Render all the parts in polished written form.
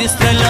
لاندې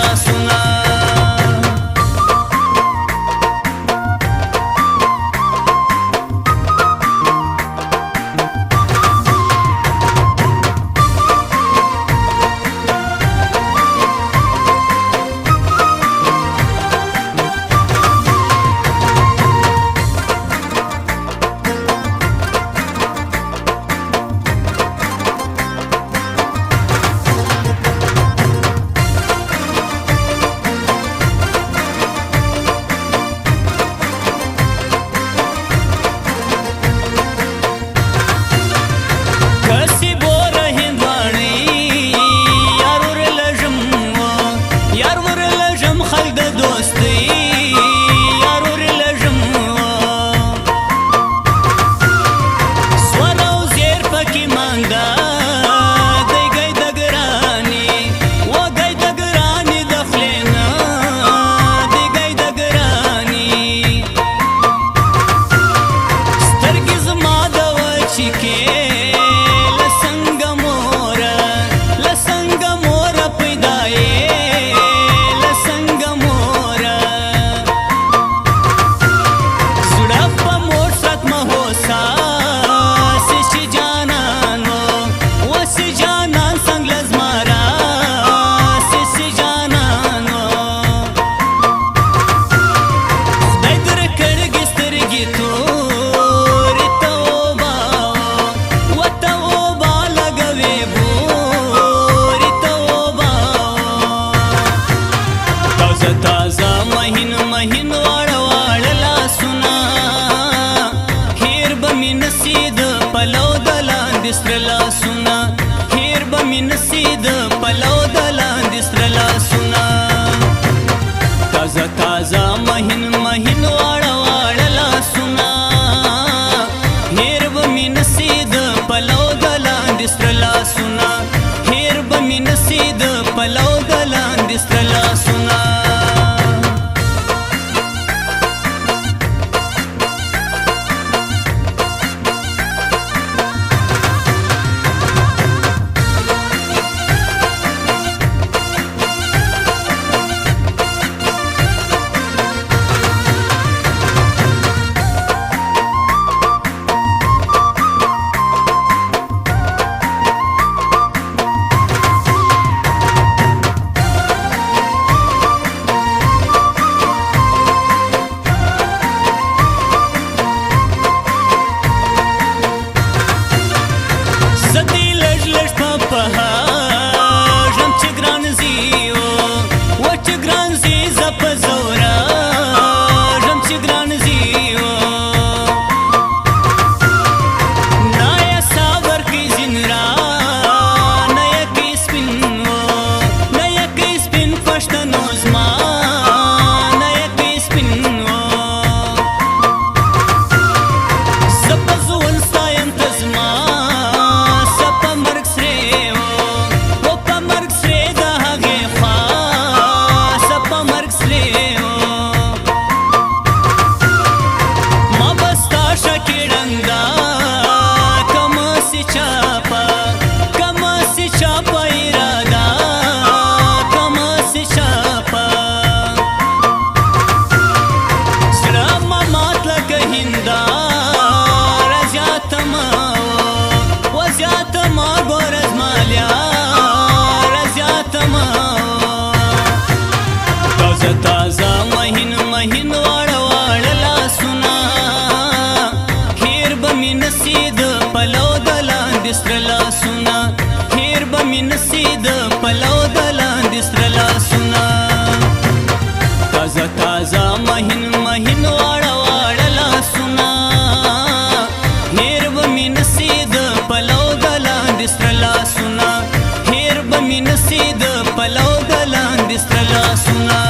ستر لاسونه هیر به می نسید پلو د لاندې سره لاسونه تازه تازه مهین مهین واړه واړه لاسونه هیر به می نسید پلو د لاندې سره لاسونه هیر به می نسید پلو د لاندې سره لاسونه هیر به می نسید پلو د لاندې سره لاسونه تازه تازه مهین مهین واړه واړه لاسونه هیر به می نسید پلو د لاندې سره لاسونه هیر به می نسید پلو د لاندې سره لاسونه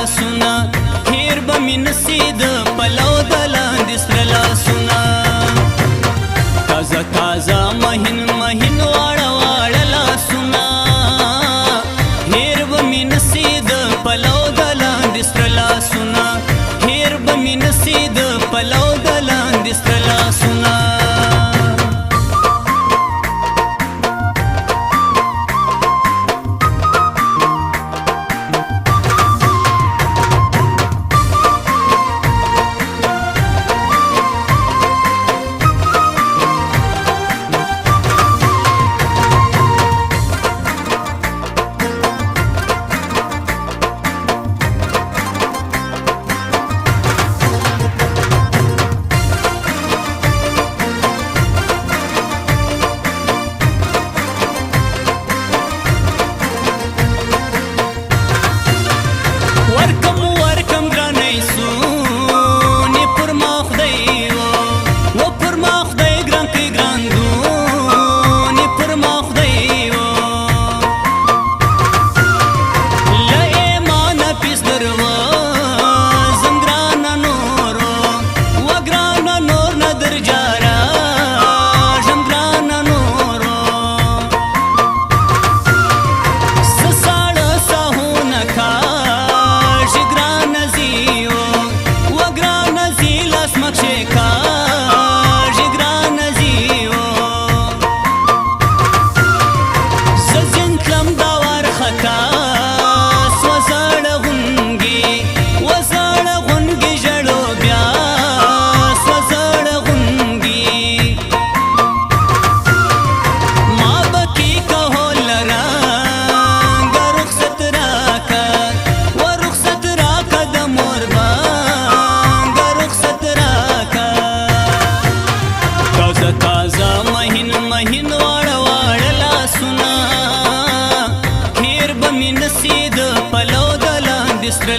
لاسونه هیر به مې نسي د پلو د لاندې سره لاسونه تازه تازه مهین مهین واړه واړه لاسونه هیر به مې نسي د پلو د لاندې سره لاسونه هیر به مې نسي د پلو د لاندې سره لاسونه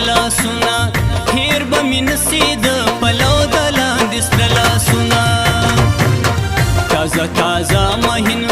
لاسونه هیر به مې نسي د پلو د لاندې سره لاسونه تازه تازه مهین